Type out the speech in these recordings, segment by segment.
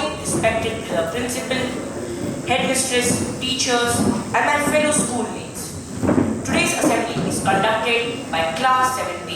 morning, respected principal, headmistress, teachers, and my fellow schoolmates. Today's assembly is conducted by Class 7B.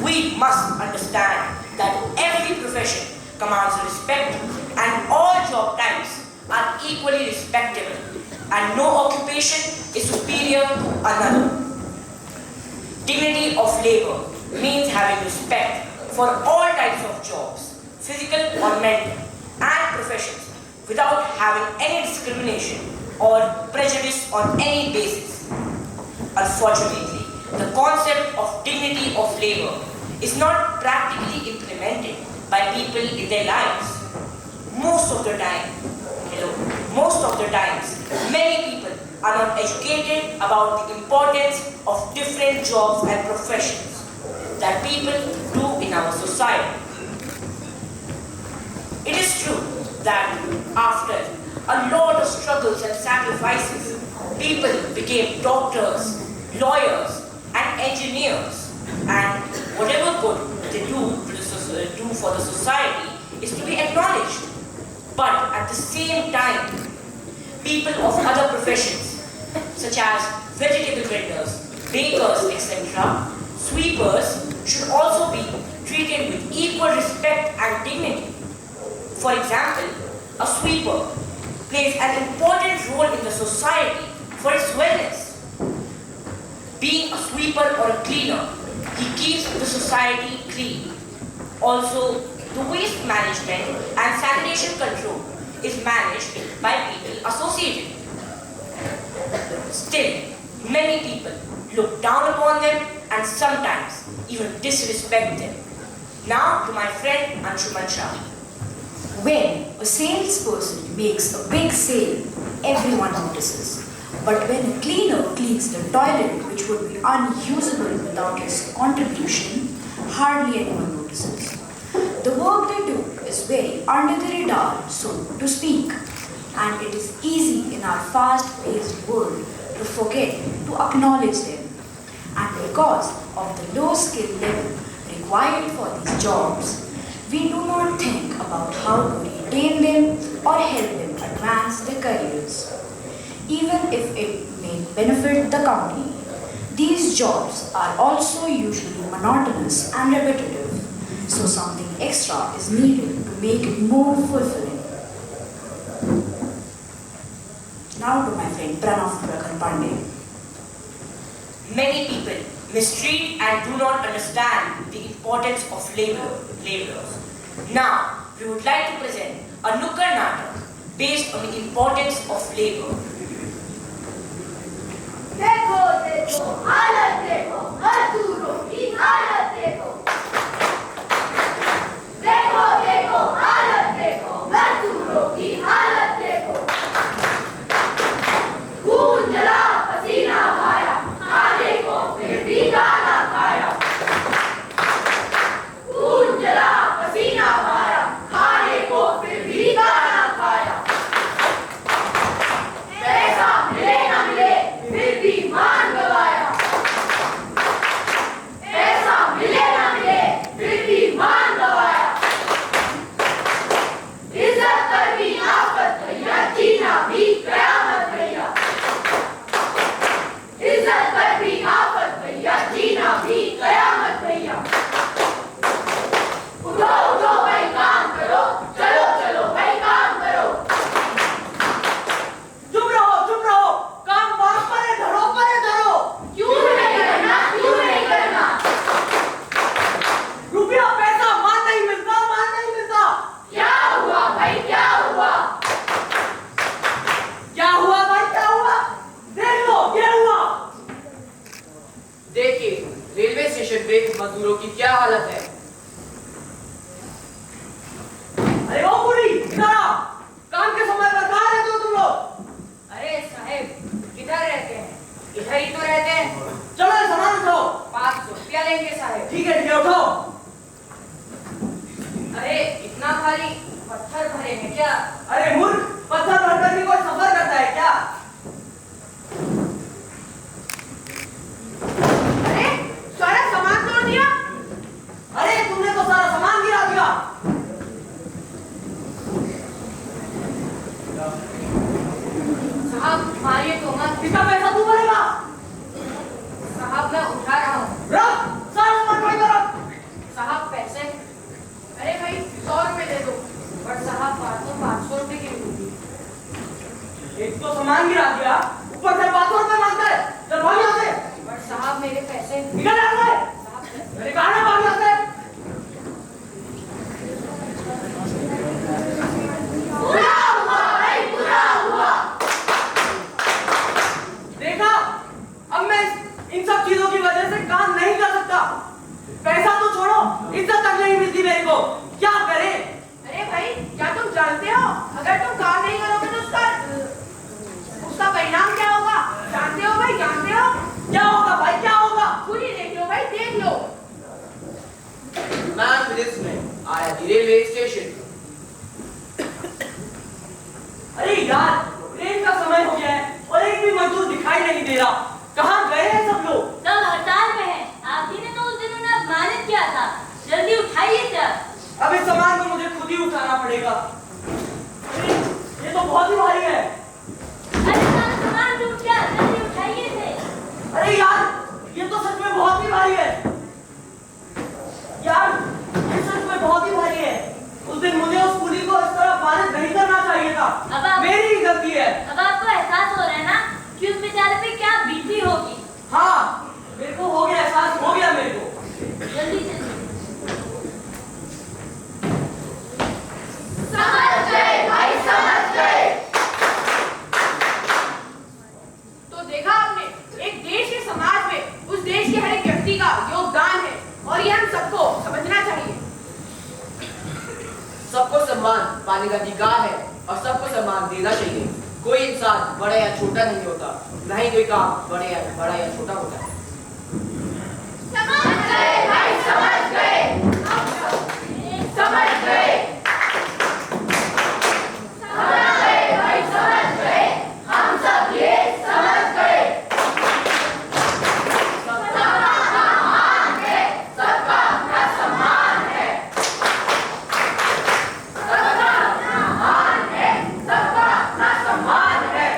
We must understand that every profession commands respect and all job types are equally respectable and no occupation is superior to another. Dignity of labor means having respect for all types of jobs, physical or mental, and professions without having any discrimination or prejudice on any basis. Unfortunately, the concept of dignity of labor is not practically implemented by people in their lives. Most of the times, many people are not educated about the importance of different jobs and professions that people do in our society. It is true that after a lot of struggles and sacrifices, people became doctors, lawyers, and engineers, and whatever good they do for the society is to be acknowledged. But at the same time, people of other professions, such as vegetable vendors, bakers, etc., sweepers, should also be treated with equal respect and dignity. For example, a sweeper plays an important role in the society for its wellness. Being a sweeper or a cleaner, he keeps the society clean. Also, the waste management and sanitation control is managed by people associated. Still, many people look down upon them and sometimes even disrespect them. Now to my friend Anshuman Shah. When a salesperson makes a big sale, everyone notices. But when a cleaner cleans the toilet, which would be unusable without his contribution, hardly anyone notices. The work they do is very under the radar, so to speak, and it is easy in our fast-paced world to forget to acknowledge them. And because of the low skill level required for these jobs, we do not think about how to retain them or help them advance their careers. Even if it may benefit the company, these jobs are also usually monotonous and repetitive, so something extra is needed to make it more fulfilling. Now to my friend Pranav Pandey. Many people mistreat and do not understand the importance of laborers. Now, we would like to present a Nukkad Natak based on the importance of labor. देखो देखो हालत देखो मजदूरों की हालत देखो देखो देखो हालत देखो मजदूरों की हालत देखो खून जला पसीना बहाया खाने को फिर भी खाना खाया खून जला पसीना बहाया खाने को फिर भी खाना खाया पैसा मिले ना मिले फिर भी मान गवाया पैसा मिले ना मिले फिर भी मान गवाया इज्जत पर भी आफत भैया जीना भी कयामत भैया इज्जत पर भी आफत भैया जीना भी कयामत भैया उठो उठो भाई काम करो चलो चलो भाई काम करो चुप रहो काम वहां पर है धरो क्यों नहीं करना रुपया पैसा मान नहीं मिलता क्या हुआ भाई क्या हुआ देख लो ये हुआ। देखिए रेलवे स्टेशन पे मजदूरों की क्या हालत है। अरे ओ बुरी इधर आओ, काम के समय पर कहाँ रहते हो तुम लोग? अरे साहब किधर रहते हैं? इधर ही तो रहते हैं। चलो ये सामान उठाओ। 500 रुपया लेंगे साहब। ठीक है उठाओ। अरे इतना भारी पत्थर भरे हैं क्या? अरे मूर्ख, पत्थर भरकर भी कोई सफर करता है क्या? अरे सारा सामान तोड़ दिया। अरे तुमने तो सारा सामान गिरा दिया। पड़ेगा। ये तो बहुत ही भारी है। अरे सामान टूट गया, जल्दी उठाइए इसे। अरे यार, ये तो सच में बहुत ही भारी है। यार, ये सच में बहुत ही भारी है। उस दिन मुझे उस पुली को इस तरह पारित नहीं करना चाहिए था। मेरी ही गलती है। अब आपको एहसास हो रहा है ना कि उस बेचारे पे क्या बीती होगी। हाँ, मेरे को हो गया, एहसास हो गया मेरे को। जल्दी चलिए। समझ गए भाई, समझ गए। तो देखा आपने, एक देश के समाज में उस देश के हर एक व्यक्ति का योगदान है और ये हम सबको समझना चाहिए। सबको सम्मान पाने का अधिकार है और सबको सम्मान देना चाहिए। कोई इंसान बड़ा या छोटा नहीं होता, न ही कोई काम बड़ा या छोटा होता है। समझ गए भाई, समझ गए। समझ गए। समझ गए भाई, समझ गए। हम सब ये समझ गए। सबका सम्मान है, सबका अपना सम्मान है। सबका अपना मान है, सबका अपना सम्मान है।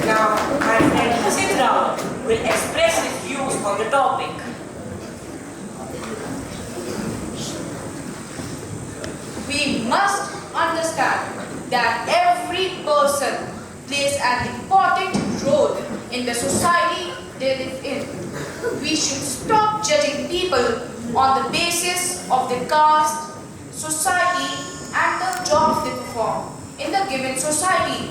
Now, my friend Hasid Rao will express his views on the topic. We must understand that every person plays an important role in the society they live in. We should stop judging people on the basis of their caste, society, and the jobs they perform in the given society.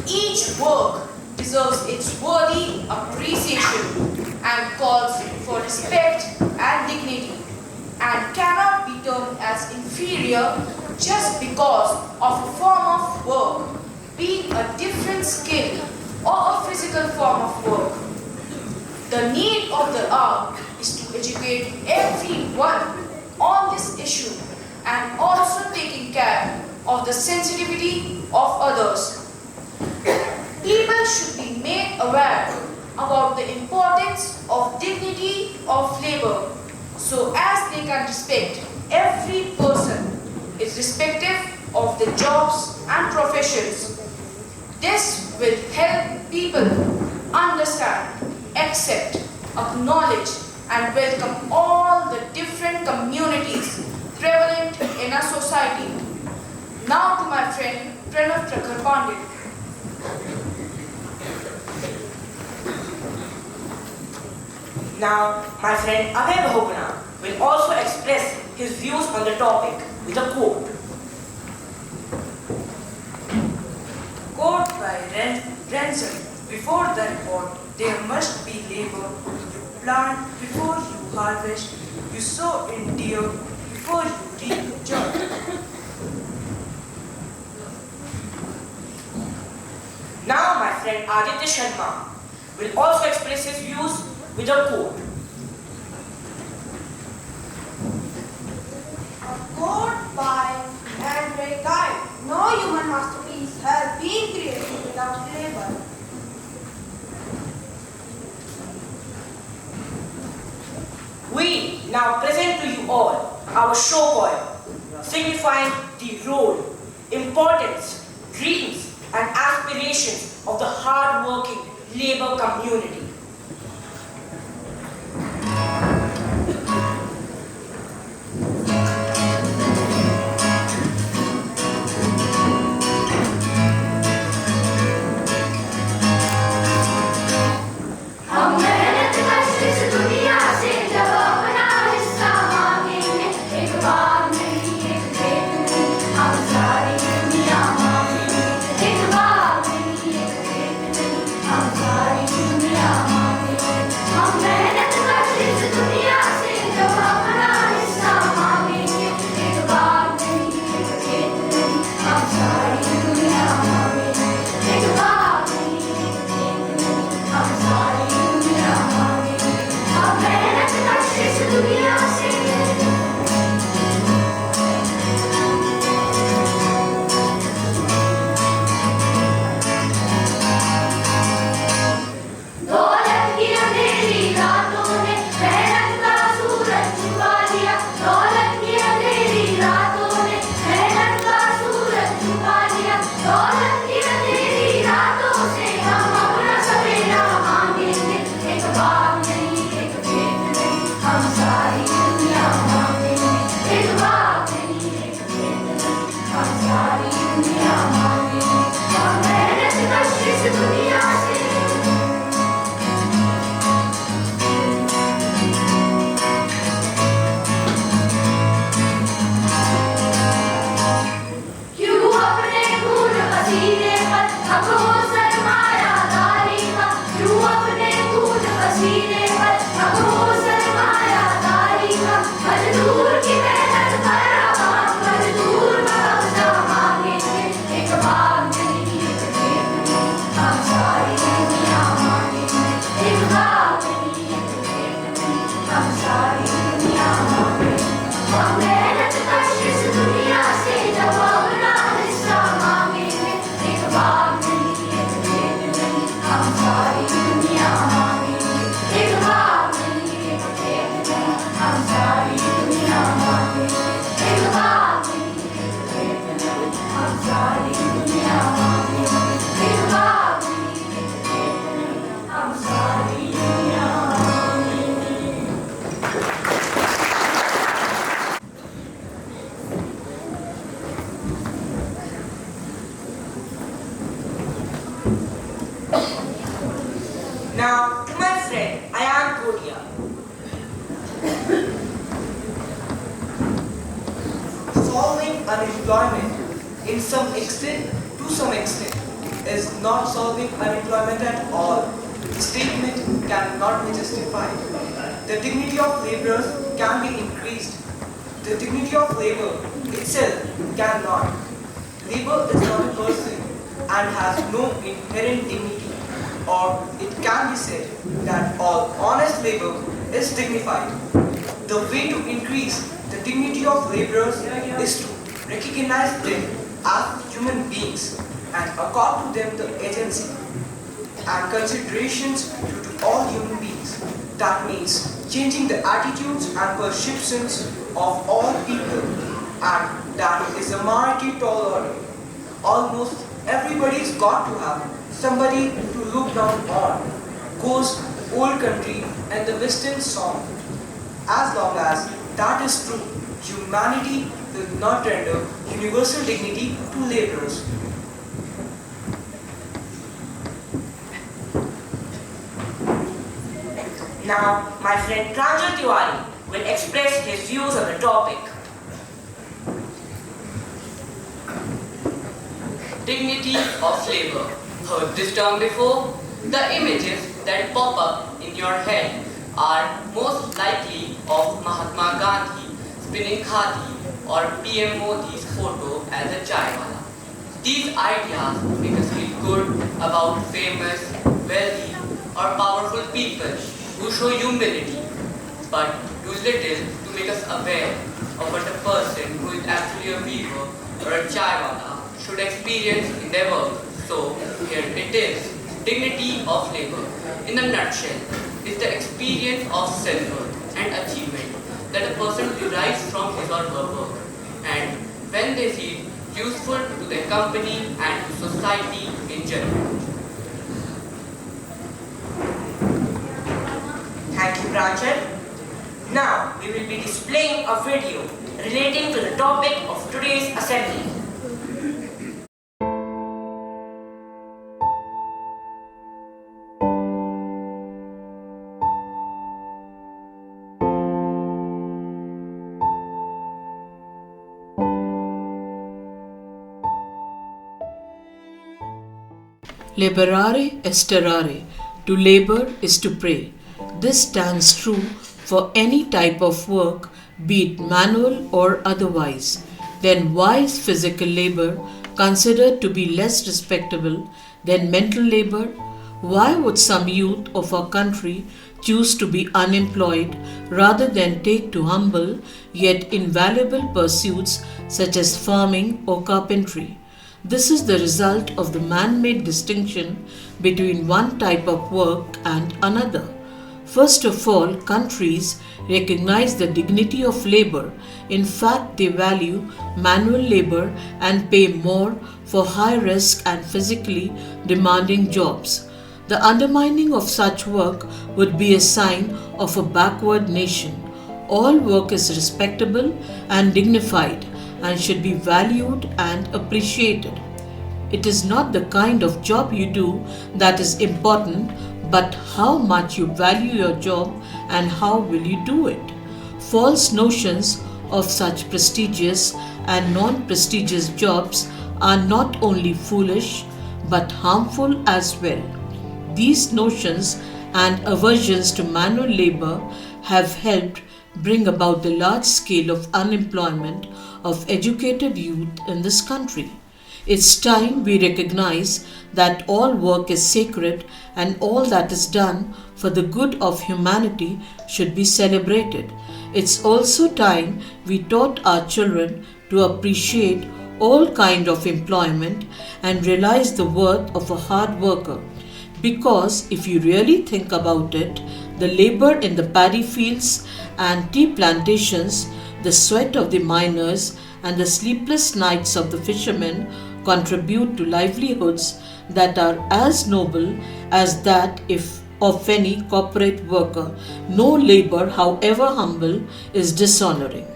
Each work deserves its worthy appreciation and calls for respect and dignity, and cannot be termed as inferior just because of a form of work, being a different skill or a physical form of work. The need of the hour is to educate everyone on this issue and also taking care of the sensitivity of others. People should be made aware about the importance of dignity of labor so as they can respect every person irrespective of the jobs and professions. This will help people understand, accept, acknowledge and welcome all the different communities prevalent in our society. Now to my friend Pranav Prakhar Pandit. Now, my friend Abhay Bahuguna will also express his views on the topic with a quote. Quote by Renson. Before the report, there must be labor. You plant before you harvest. You sow in tear before you reap joy. Now, my friend Aditya Sharma will also express his views with a quote. A quote by Andre Guy. No human masterpiece has been created without labor. We now present to you all our show poem, signifying the role, importance, dreams and aspirations of the hard-working labor community. हम मेहनत कष्ट इस दुनिया से जब अपना हिस्सा मांगेंगे, एक बार नहीं एक खेत नहीं, हम सारी दुनिया मांगेंगे। Now, to my friend, Ayan Kodia. Solving unemployment to some extent is not solving unemployment at all. The statement cannot be justified. The dignity of laborers can be increased. The dignity of labor itself cannot. Labor is not a person and has no inherent dignity, or it can be said that all honest labor is dignified. The way to increase the dignity of laborers is to recognize them as human beings and accord to them the agency and considerations due to all human beings. That means changing the attitudes and perceptions of all people, and that is a mighty tall order. Almost everybody's got to have somebody to look down on, goes old country and the western song. As long as that is true, humanity will not render universal dignity to laborers. Now, my friend Pranjal Tiwari will express his views on the topic. Dignity of labor. Heard this term before? The images that pop up in your head are most likely of Mahatma Gandhi spinning khadi or PM Modi's photo as a chaiwala. These ideas make us feel good about famous, wealthy or powerful people who show humility, but do little to make us aware of what a person who is actually a weaver or a chaiwala should experience in their work. So here it is. Dignity of labor, in a nutshell, is the experience of self-worth and achievement that a person derives from his or her work, and when they feel useful to their company and to society in general. Thank you, Pranjal. Now, we will be displaying a video relating to the topic of today's assembly. Laborare esterare, to labor is to pray. This stands true for any type of work, be it manual or otherwise. Then why is physical labor considered to be less respectable than mental labor? Why would some youth of our country choose to be unemployed rather than take to humble yet invaluable pursuits such as farming or carpentry? This is the result of the man-made distinction between one type of work and another. First of all, countries recognize the dignity of labor. In fact, they value manual labor and pay more for high-risk and physically demanding jobs. The undermining of such work would be a sign of a backward nation. All work is respectable and dignified and should be valued and appreciated. It is not the kind of job you do that is important, but how much you value your job and how will you do it. False notions of such prestigious and non-prestigious jobs are not only foolish but harmful as well. These notions and aversions to manual labor have helped bring about the large scale of unemployment of educated youth in this country. It's time we recognize that all work is sacred and all that is done for the good of humanity should be celebrated. It's also time we taught our children to appreciate all kind of employment and realize the worth of a hard worker. Because if you really think about it, the labor in the paddy fields and tea plantations, the sweat of the miners and the sleepless nights of the fishermen contribute to livelihoods that are as noble as that of any corporate worker. No labor, however humble, is dishonoring.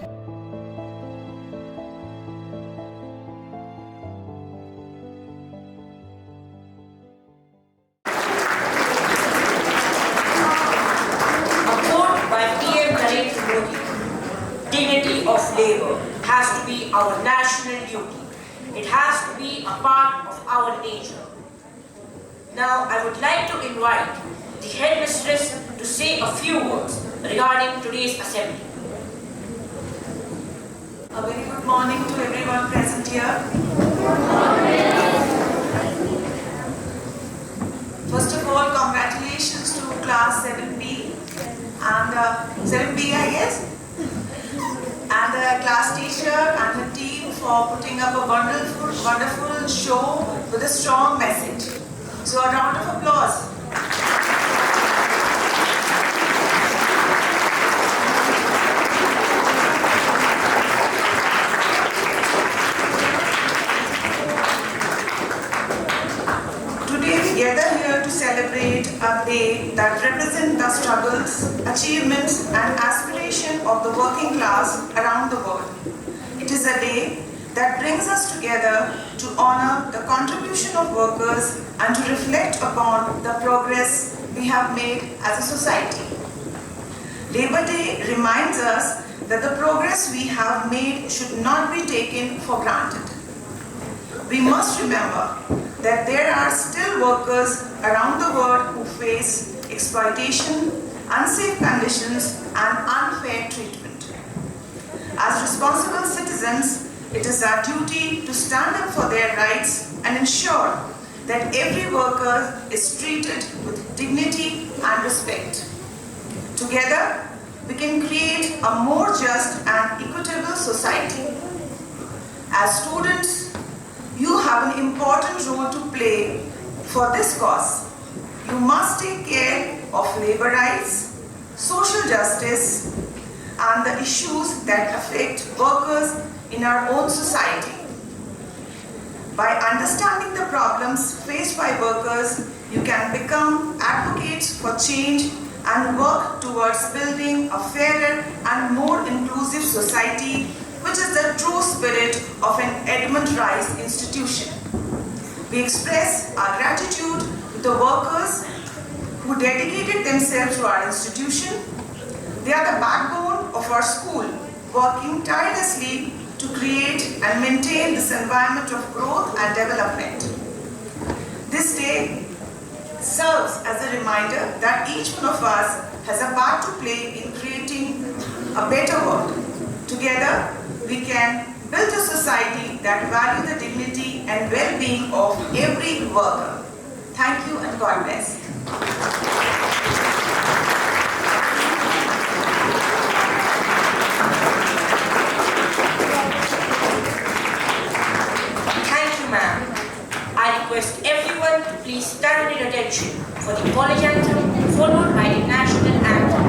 national duty. It has to be a part of our nature. Now, I would like to invite the headmistress to say a few words regarding today's assembly. A very good morning to everyone present here. First of all, congratulations to class 7B and 7B, I guess, and the class teacher and her team for putting up a wonderful show with a strong message. So a round of applause. Today we gather here to celebrate a day that represents the struggles, achievements and aspiration of the working class around the world. It is a day that brings us together to honor the contribution of workers and to reflect upon the progress we have made as a society. Labor Day reminds us that the progress we have made should not be taken for granted. We must remember that there are still workers around the world who face exploitation, unsafe conditions, and unfair treatment. As responsible citizens, it is our duty to stand up for their rights and ensure that every worker is treated with dignity and respect. Together, we can create a more just and equitable society. As students, you have an important role to play for this cause. You must take care of labor rights, social justice, and the issues that affect workers in our own society. By understanding the problems faced by workers, you can become advocates for change and work towards building a fairer and more inclusive society, which is the true spirit of an Edmund Rice institution. We express our gratitude to the workers who dedicated themselves to our institution. They are the backbone of our school, working tirelessly to create and maintain this environment of growth and development. This day serves as a reminder that each one of us has a part to play in creating a better world. Together, we can build a society that values the dignity and well-being of every worker. Thank you and God bless. Thank you, ma'am. I request everyone to please stand in attention for the college anthem followed by the national anthem.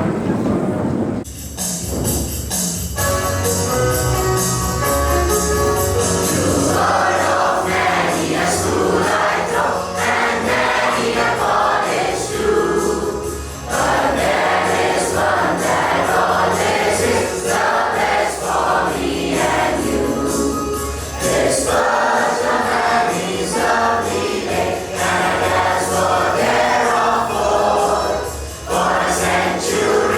Century.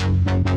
Thank you.